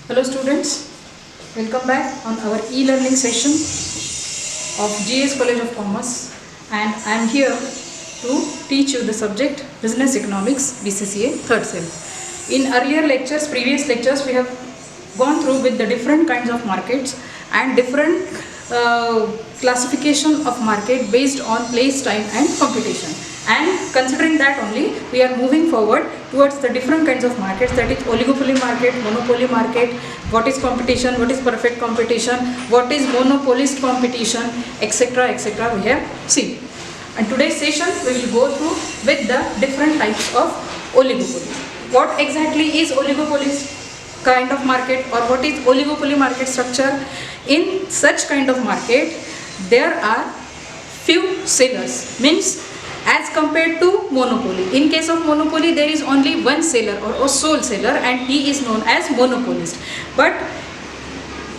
Hello students, welcome back on our e-learning session of GS College of Commerce, and I am here to teach you the subject Business Economics BCCA third sem. In earlier lectures, previous lectures, we have gone through with the different kinds of markets and different classification of market based on place, time and competition. And considering that only, we are moving forward towards the different kinds of markets, that is oligopoly market, monopoly market, what is competition, what is perfect competition, what is monopolist competition, etc. etc. we have seen. And today's session we will go through with the different types of oligopoly. What exactly is oligopolist kind of market, or what is oligopoly market structure? In such kind of market, there are few sellers, means as compared to monopoly. In case of monopoly, there is only one seller or a sole seller, and he is known as monopolist. But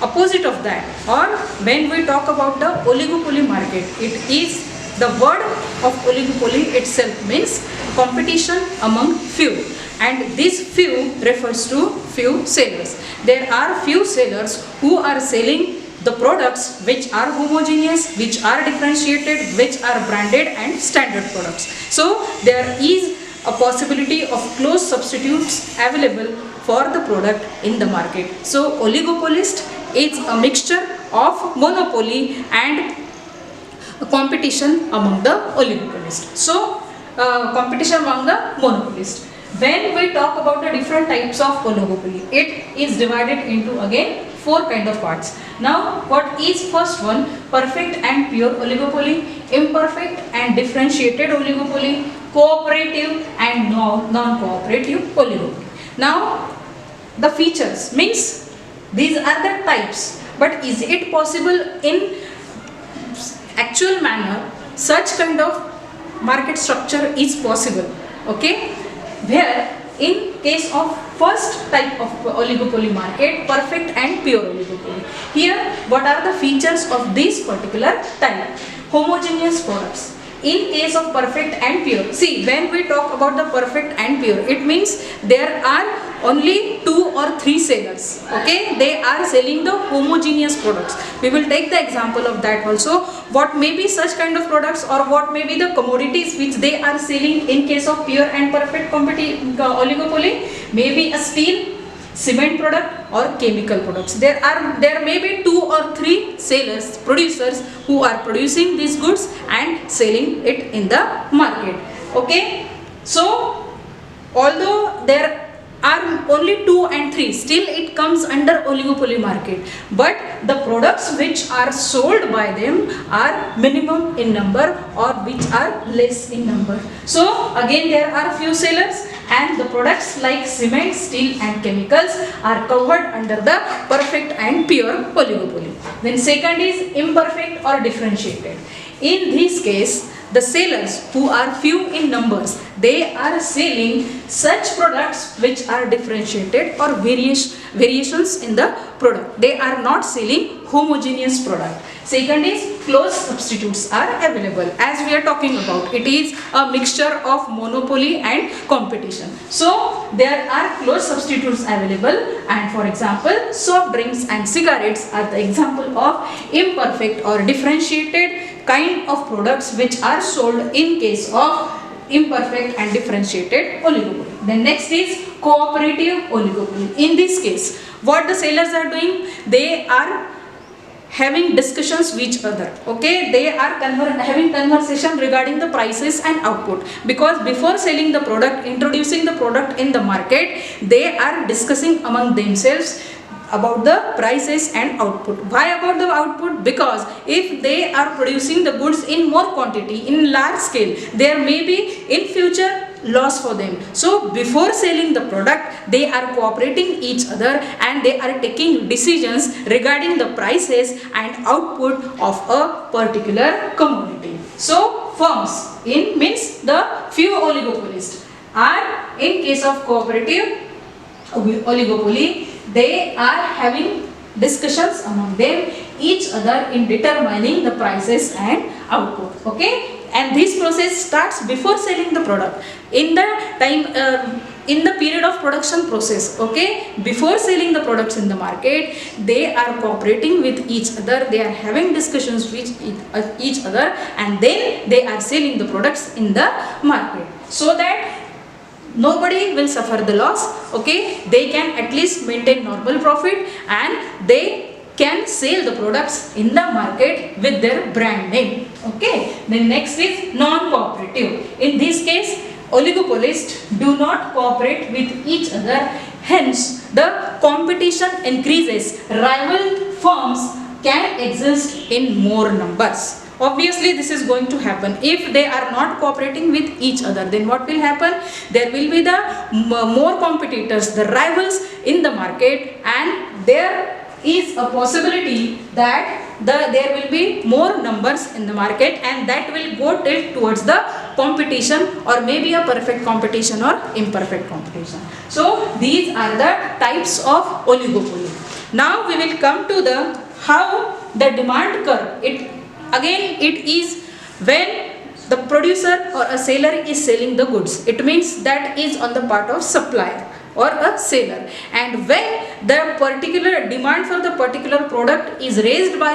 opposite of that, or when we talk about the oligopoly market, it is the word of oligopoly itself means competition among few, and this few refers to few sellers. There are few sellers who are selling the products which are homogeneous, which are differentiated, which are branded and standard products. So there is a possibility of close substitutes available for the product in the market. So oligopolist is a mixture of monopoly and competition among the oligopolist. So competition among the monopolist. When we talk about the different types of oligopoly, it is divided into again four kind of parts. Now what is first one? Perfect and pure oligopoly, imperfect and differentiated oligopoly, cooperative and non-cooperative oligopoly. Now the features means these are the types, but is it possible in actual manner such kind of market structure is possible? Okay, where in case of first type of oligopoly market, perfect and pure oligopoly, here what are the features of this particular type? Homogeneous products. In case of perfect and pure, see, when we talk about the perfect and pure, it means there are only 2 or 3 sellers. Okay, they are selling the homogeneous products. We will take the example of that also. What may be such kind of products, or what may be the commodities which they are selling in case of pure and perfect oligopoly? Maybe a steel, cement product or chemical products. There may be 2 or 3 sellers, producers who are producing these goods and selling it in the market. Okay, so although there are only 2 and 3, still it comes under oligopoly market, but the products which are sold by them are minimum in number or which are less in number. So again there are few sellers, and the products like cement, steel and chemicals are covered under the perfect and pure oligopoly. Then second is imperfect or differentiated. In this case, the sellers who are few in numbers, they are selling such products which are differentiated or variations in the product. They are not selling homogeneous product. Second is close substitutes are available. As we are talking about, it is a mixture of monopoly and competition. So there are close substitutes available, and for example, soft drinks and cigarettes are the example of imperfect or differentiated kind of products which are sold in case of imperfect and differentiated oligopoly. Then next is cooperative oligopoly. In this case, what the sellers are doing? They are having discussions with each other. Okay, they are having conversation regarding the prices and output, because before selling the product, introducing the product in the market, they are discussing among themselves about the prices and output. Why about the output? Because if they are producing the goods in more quantity, in large scale, there may be in future loss for them. So before selling the product, they are cooperating each other and they are taking decisions regarding the prices and output of a particular commodity. So firms, in means the few oligopolists, are in case of cooperative oligopoly, they are having discussions among them each other in determining the prices and output. Okay, and this process starts before selling the product. In the time in the period of production process, okay, before selling the products in the market, they are cooperating with each other, they are having discussions with each other, and then they are selling the products in the market, so that nobody will suffer the loss, okay, they can at least maintain normal profit, and they can sell the products in the market with their brand name, okay. Then next is non-cooperative. In this case, oligopolists do not cooperate with each other, hence the competition increases, rival firms can exist in more numbers. Obviously this is going to happen if they are not cooperating with each other. Then what will happen? There will be the more competitors, the rivals in the market, and there is a possibility that there will be more numbers in the market, and that will go towards the competition, or maybe a perfect competition or imperfect competition. So these are the types of oligopoly. Now we will come to the how the demand curve. It is when the producer or a seller is selling the goods. It means that is on the part of supplier or a seller, and when the particular demand for the particular product is raised by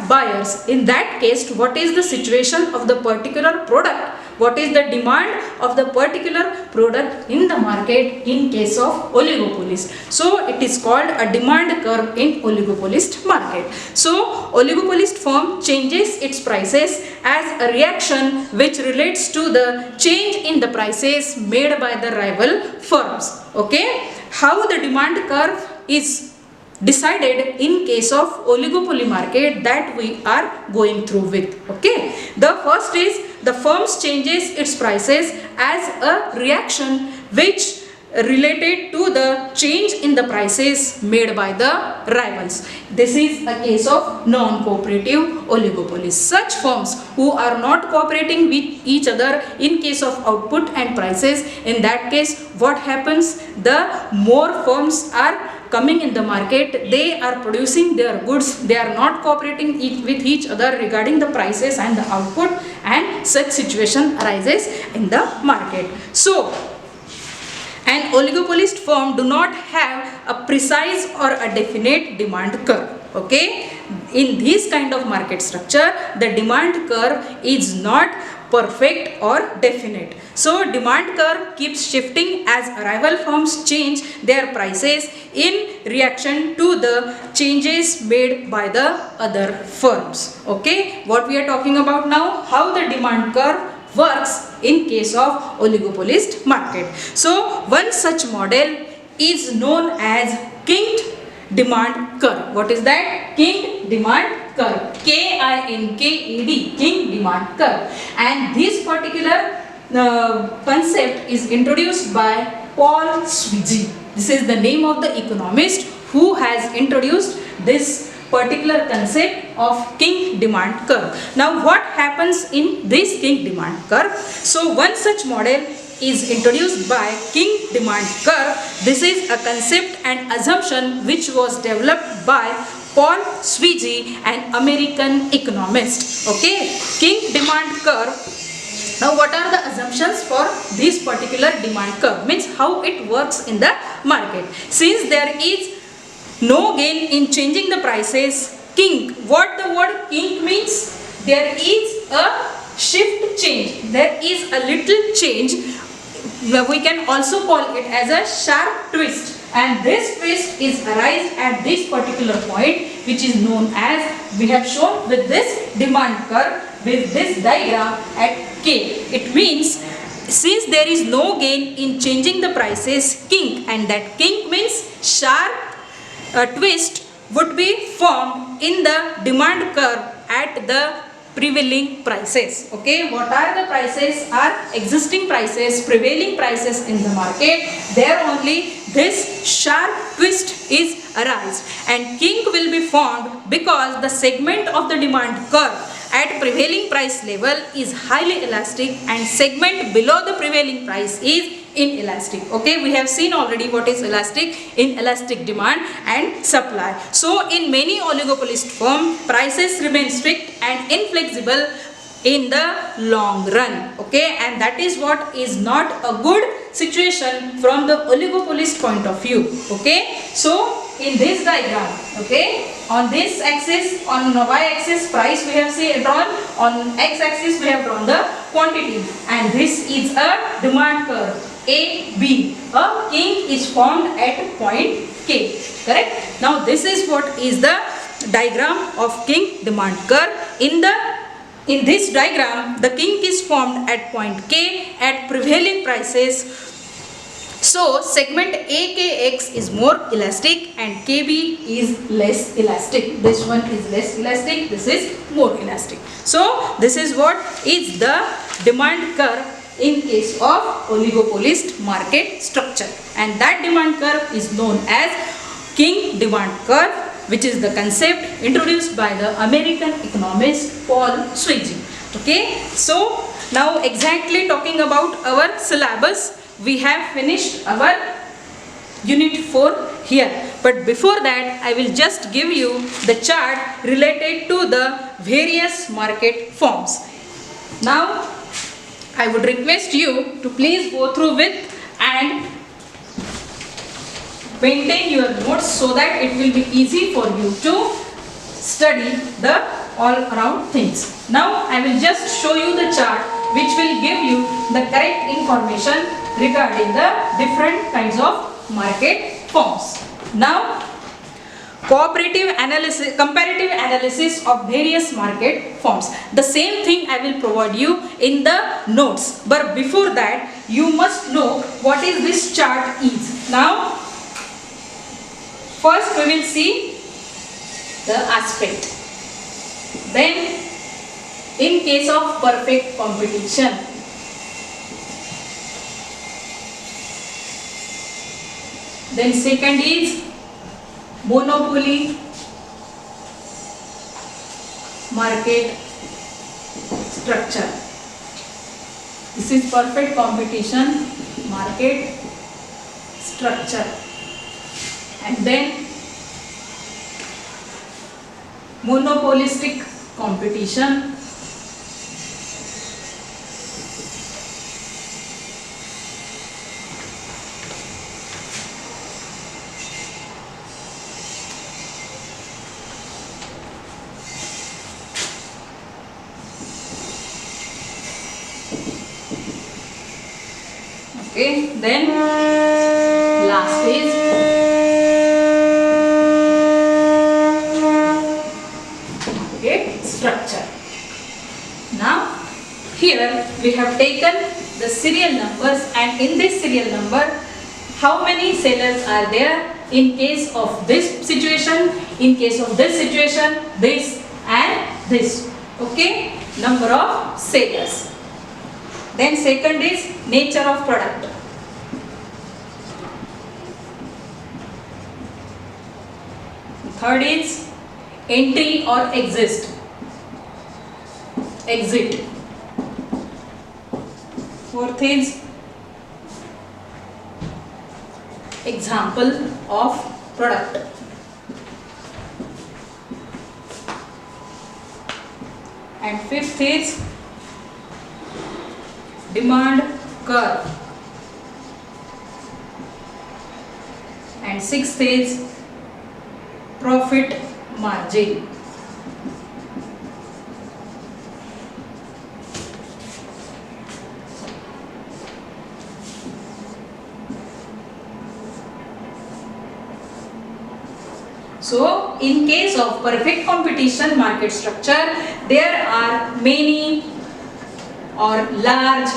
buyers, in that case what is the situation of the particular product, what is the demand of the particular product in the market in case of oligopolist. So it is called a demand curve in oligopolist market. So oligopolist firm changes its prices as a reaction which relates to the change in the prices made by the rival firms, okay. How the demand curve is decided in case of oligopoly market, that we are going through with, okay. The first is the firms changes its prices as a reaction which related to the change in the prices made by the rivals. This is a case of non-cooperative oligopoly. Such firms who are not cooperating with each other in case of output and prices, in that case what happens, the more firms are coming in the market, they are producing their goods, they are not cooperating with each other regarding the prices and the output, and such situation arises in the market. So an oligopolist firm do not have a precise or a definite demand curve, okay. In this kind of market structure, the demand curve is not perfect or definite. So demand curve keeps shifting as rival firms change their prices in reaction to the changes made by the other firms, okay. What we are talking about now, how the demand curve works in case of oligopolist market. So one such model is known as kinked demand curve. What is that? Kinked demand curve. K-I-N-K-E-D, kinked demand curve. And this particular concept is introduced by Paul Sweezy. This is the name of the economist who has introduced this particular concept of kinked demand curve. Now what happens in this kinked demand curve? So one such model is introduced by kinked demand curve. This is a concept and assumption which was developed by Paul Sweezy, an American economist, okay. Kinked demand curve. Now what are the assumptions for this particular demand curve? Means how it works in the market. Since there is no gain in changing the prices, kink, what the word kink means? There is a shift change, there is a little change, we can also call it as a sharp twist, and this twist is arise at this particular point, which is known as, we have shown with this demand curve with this diagram at K. It means since there is no gain in changing the prices, kink, and that kink means sharp twist would be formed in the demand curve at the prevailing prices, okay. What are the prices? Are existing prices, prevailing prices in the market, there only this sharp twist is arise, and kink will be formed because the segment of the demand curve at prevailing price level is highly elastic, and segment below the prevailing price is inelastic, okay. We have seen already what is elastic, inelastic demand and supply. So in many oligopolist firms, prices remain strict and inflexible in the long run, okay, and that is what is not a good situation from the oligopolist point of view. Okay, so in this diagram, okay, on this axis, on y-axis price we have drawn, on x-axis we have drawn the quantity, and this is a demand curve A, B. A king is formed at point K, correct? Now this is what is the diagram of king demand curve. In this diagram, the king is formed at point K at prevailing prices. So segment AKX is more elastic and KB is less elastic. This one is less elastic, this is more elastic. So this is what is the demand curve in case of oligopolist market structure, and that demand curve is known as king demand curve, which is the concept introduced by the American economist Paul Swiggy. Okay, so now exactly talking about our syllabus, we have finished our unit 4 here, but before that I will just give you the chart related to the various market forms. Now I would request you to please go through with and maintain your notes so that it will be easy for you to study the all around things. Now I will just show you the chart which will give you the correct information regarding the different kinds of market forms. Now comparative analysis of various market forms. The same thing I will provide you in the notes, but before that you must know what is this chart is. Now first we will see the aspect. Then in case of perfect competition, then second is monopoly market structure. This is perfect competition market structure. And then monopolistic competition, okay, then last is structure. Now here we have taken the serial numbers, and in this serial number how many sellers are there in case of this situation, in case of this situation, this and this. Okay, number of sellers. Then second is nature of product. Third is entry or exit. Fourth is example of product. And fifth is demand curve. And sixth is profit margin. So in case of perfect competition market structure, there are many or large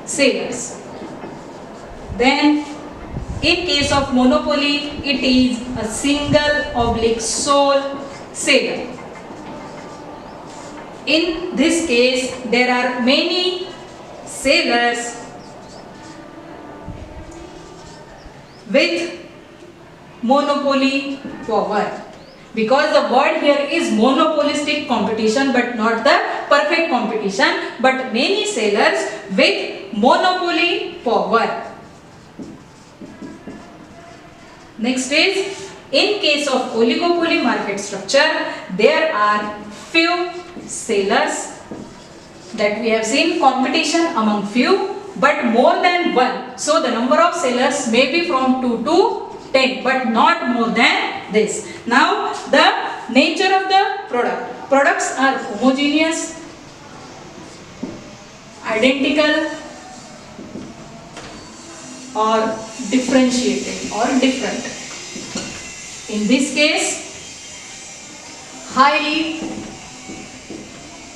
sellers. Then in case of monopoly, it is a single/sole seller. In this case, there are many sellers with monopoly power, because the word here is monopolistic competition but not the perfect competition, but many sellers with monopoly power. Next is, in case of oligopoly market structure, there are few sellers that we have seen, competition among few, but more than 1. So the number of sellers may be from 2 to 10, but not more than this. Now the nature of the product. Products are homogeneous, identical, or differentiated or different. In this case, highly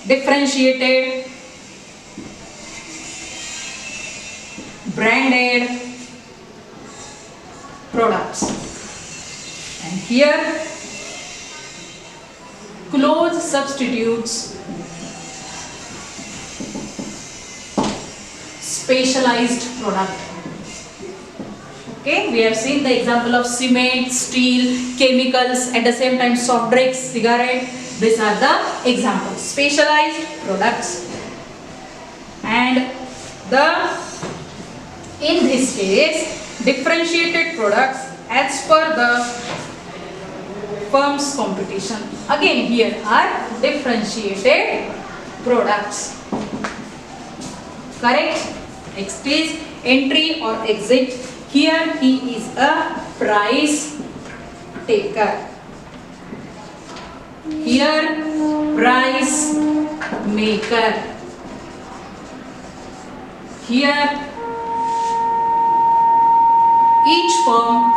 differentiated, branded products. And here, close substitutes, specialized product. Okay, we have seen the example of cement, steel, chemicals, at the same time soft drinks, cigarette. These are the examples. Specialized products. And in this case, differentiated products as per the firm's competition. Again, here are differentiated products. Correct? Next is entry or exit. Here he is a price taker. Here price maker. Here each firm,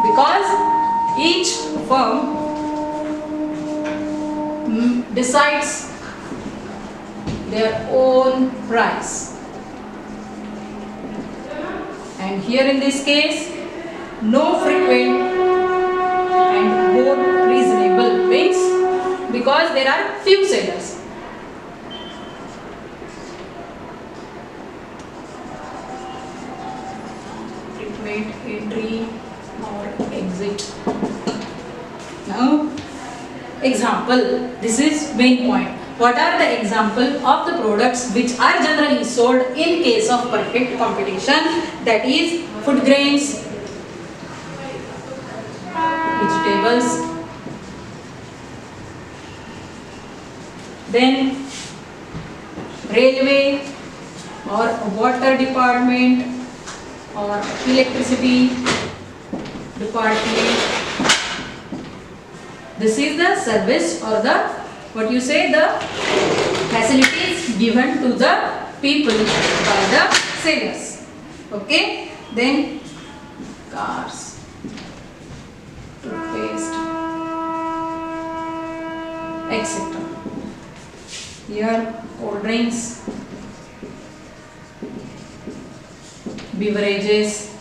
because each firm decides their own price. And here in this case, no frequent and more reasonable means because there are few sellers. Frequent entry or exit. Now, example. This is main point. What are the example of the products which are generally sold in case of perfect competition? That is food grains, vegetables, then railway or water department or electricity department. This is the service or the the facilities given to the people by the sellers. Okay, then cars, toothpaste, etc. Here cold drinks, beverages,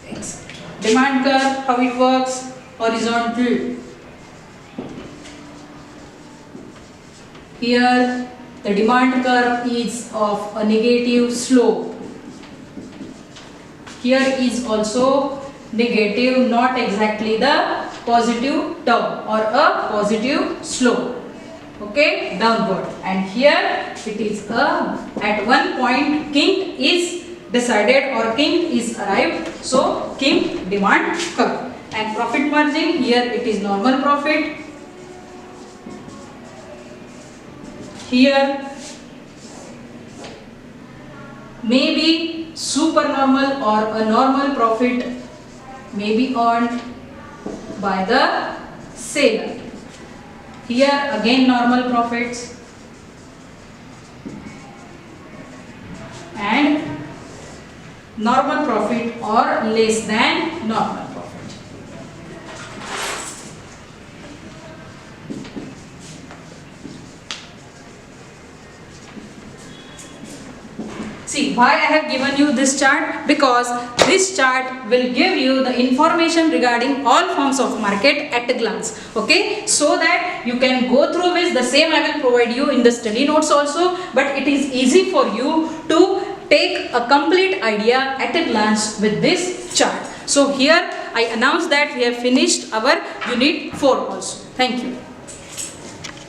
etc. Demand curve, how it works? Horizontal. Here the demand curve is of a negative slope. Here is also negative, not exactly the positive term or a positive slope. Okay, downward. And here it is at one point kink is decided or kink is arrived. So kink demand curve. And profit margin, here it is normal profit. Here maybe supernormal or a normal profit may be earned by the seller. Here again normal profits and normal profit or less than normal profit. See why I have given you this chart, because this chart will give you the information regarding all forms of market at a glance. Okay, so that you can go through this. The same I will provide you in the study notes also, but it is easy for you to take a complete idea at a glance with this chart. So here I announce that we have finished our unit 4 also. Thank you.